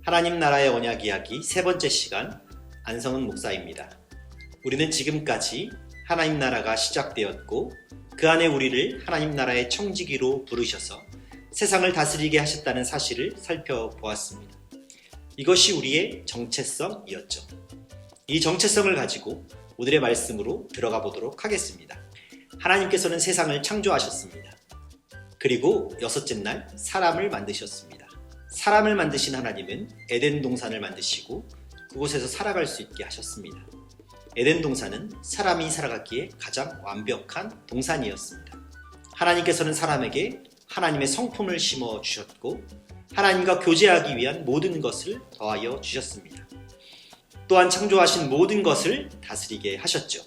하나님 나라의 언약 이야기 세 번째 시간, 안성은 목사입니다. 우리는 지금까지 하나님 나라가 시작되었고 그 안에 우리를 하나님 나라의 청지기로 부르셔서 세상을 다스리게 하셨다는 사실을 살펴보았습니다. 이것이 우리의 정체성이었죠. 이 정체성을 가지고 오늘의 말씀으로 들어가 보도록 하겠습니다. 하나님께서는 세상을 창조하셨습니다. 그리고 여섯째 날 사람을 만드셨습니다. 사람을 만드신 하나님은 에덴 동산을 만드시고 그곳에서 살아갈 수 있게 하셨습니다. 에덴 동산은 사람이 살아가기에 가장 완벽한 동산이었습니다. 하나님께서는 사람에게 하나님의 성품을 심어 주셨고 하나님과 교제하기 위한 모든 것을 더하여 주셨습니다. 또한 창조하신 모든 것을 다스리게 하셨죠.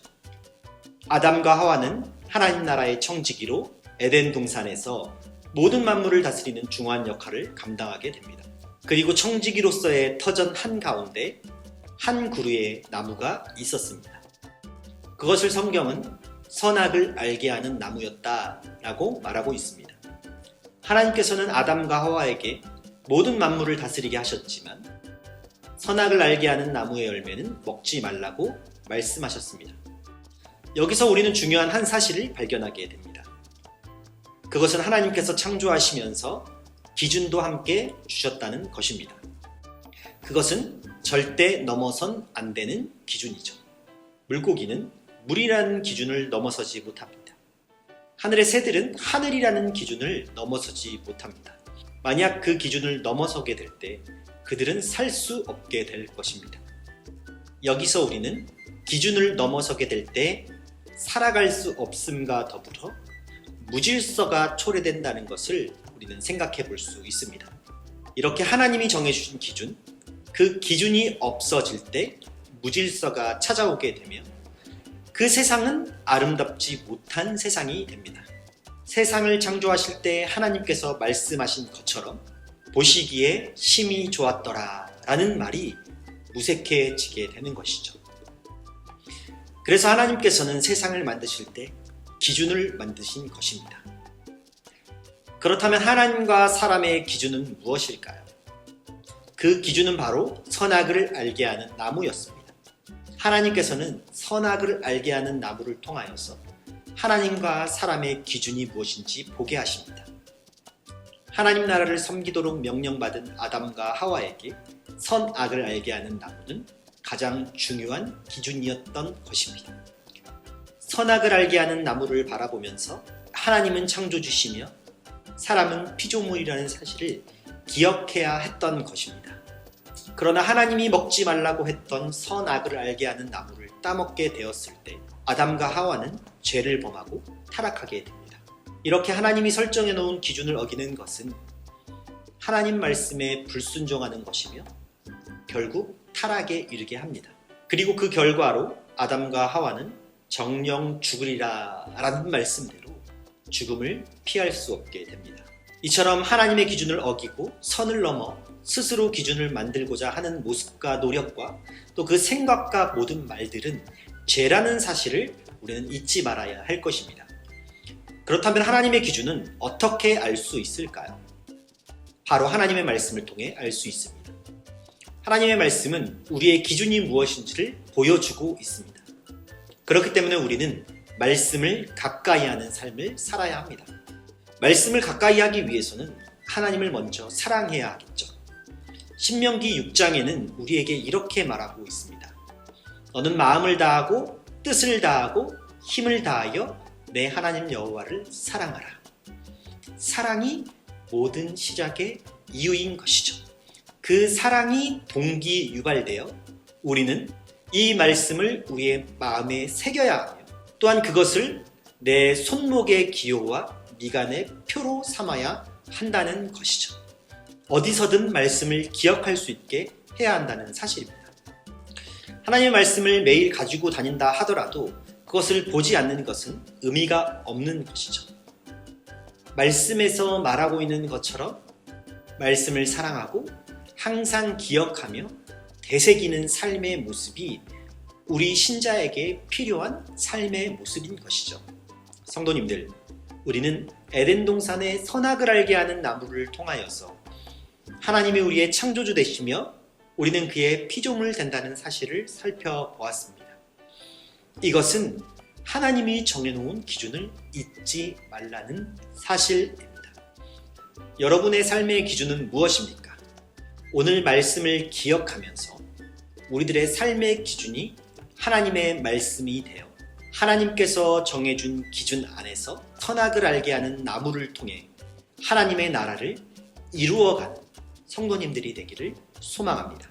아담과 하와는 하나님 나라의 청지기로 에덴 동산에서 모든 만물을 다스리는 중요한 역할을 감당하게 됩니다. 그리고 청지기로서의 터전 한가운데 한 그루의 나무가 있었습니다. 그것을 성경은 선악을 알게 하는 나무였다라고 말하고 있습니다. 하나님께서는 아담과 하와에게 모든 만물을 다스리게 하셨지만 선악을 알게 하는 나무의 열매는 먹지 말라고 말씀하셨습니다. 여기서 우리는 중요한 한 사실을 발견하게 됩니다. 그것은 하나님께서 창조하시면서 기준도 함께 주셨다는 것입니다. 그것은 절대 넘어선 안 되는 기준이죠. 물고기는 물이라는 기준을 넘어서지 못합니다. 하늘의 새들은 하늘이라는 기준을 넘어서지 못합니다. 만약 그 기준을 넘어서게 될 때 그들은 살 수 없게 될 것입니다. 여기서 우리는 기준을 넘어서게 될 때 살아갈 수 없음과 더불어 무질서가 초래된다는 것을 우리는 생각해 볼 수 있습니다. 이렇게 하나님이 정해주신 기준, 그 기준이 없어질 때 무질서가 찾아오게 되면 그 세상은 아름답지 못한 세상이 됩니다. 세상을 창조하실 때 하나님께서 말씀하신 것처럼 보시기에 심히 좋았더라 라는 말이 무색해지게 되는 것이죠. 그래서 하나님께서는 세상을 만드실 때 기준을 만드신 것입니다. 그렇다면 하나님과 사람의 기준은 무엇일까요? 그 기준은 바로 선악을 알게 하는 나무였습니다. 하나님께서는 선악을 알게 하는 나무를 통하여서 하나님과 사람의 기준이 무엇인지 보게 하십니다. 하나님 나라를 섬기도록 명령받은 아담과 하와에게 선악을 알게 하는 나무는 가장 중요한 기준이었던 것입니다. 선악을 알게 하는 나무를 바라보면서 하나님은 창조주시며 사람은 피조물이라는 사실을 기억해야 했던 것입니다. 그러나 하나님이 먹지 말라고 했던 선악을 알게 하는 나무를 따먹게 되었을 때 아담과 하와는 죄를 범하고 타락하게 됩니다. 이렇게 하나님이 설정해 놓은 기준을 어기는 것은 하나님 말씀에 불순종하는 것이며 결국 타락에 이르게 합니다. 그리고 그 결과로 아담과 하와는 정령 죽으리라 라는 말씀대로 죽음을 피할 수 없게 됩니다. 이처럼 하나님의 기준을 어기고 선을 넘어 스스로 기준을 만들고자 하는 모습과 노력과 또 그 생각과 모든 말들은 죄라는 사실을 우리는 잊지 말아야 할 것입니다. 그렇다면 하나님의 기준은 어떻게 알 수 있을까요? 바로 하나님의 말씀을 통해 알 수 있습니다. 하나님의 말씀은 우리의 기준이 무엇인지를 보여주고 있습니다. 그렇기 때문에 우리는 말씀을 가까이 하는 삶을 살아야 합니다. 말씀을 가까이 하기 위해서는 하나님을 먼저 사랑해야 하겠죠. 신명기 6장에는 우리에게 이렇게 말하고 있습니다. 너는 마음을 다하고 뜻을 다하고 힘을 다하여 내 하나님 여호와를 사랑하라. 사랑이 모든 시작의 이유인 것이죠. 그 사랑이 동기 유발되어 우리는 이 말씀을 우리의 마음에 새겨야 하며 또한 그것을 내 손목의 기호와 미간의 표로 삼아야 한다는 것이죠. 어디서든 말씀을 기억할 수 있게 해야 한다는 사실입니다. 하나님의 말씀을 매일 가지고 다닌다 하더라도 그것을 보지 않는 것은 의미가 없는 것이죠. 말씀에서 말하고 있는 것처럼 말씀을 사랑하고 항상 기억하며 되새기는 삶의 모습이 우리 신자에게 필요한 삶의 모습인 것이죠. 성도님들, 우리는 에덴 동산의 선악을 알게 하는 나무를 통하여서 하나님이 우리의 창조주 되시며 우리는 그의 피조물 된다는 사실을 살펴보았습니다. 이것은 하나님이 정해놓은 기준을 잊지 말라는 사실입니다. 여러분의 삶의 기준은 무엇입니까? 오늘 말씀을 기억하면서 우리들의 삶의 기준이 하나님의 말씀이 되어 하나님께서 정해준 기준 안에서 선악을 알게 하는 나무를 통해 하나님의 나라를 이루어가는 성도님들이 되기를 소망합니다.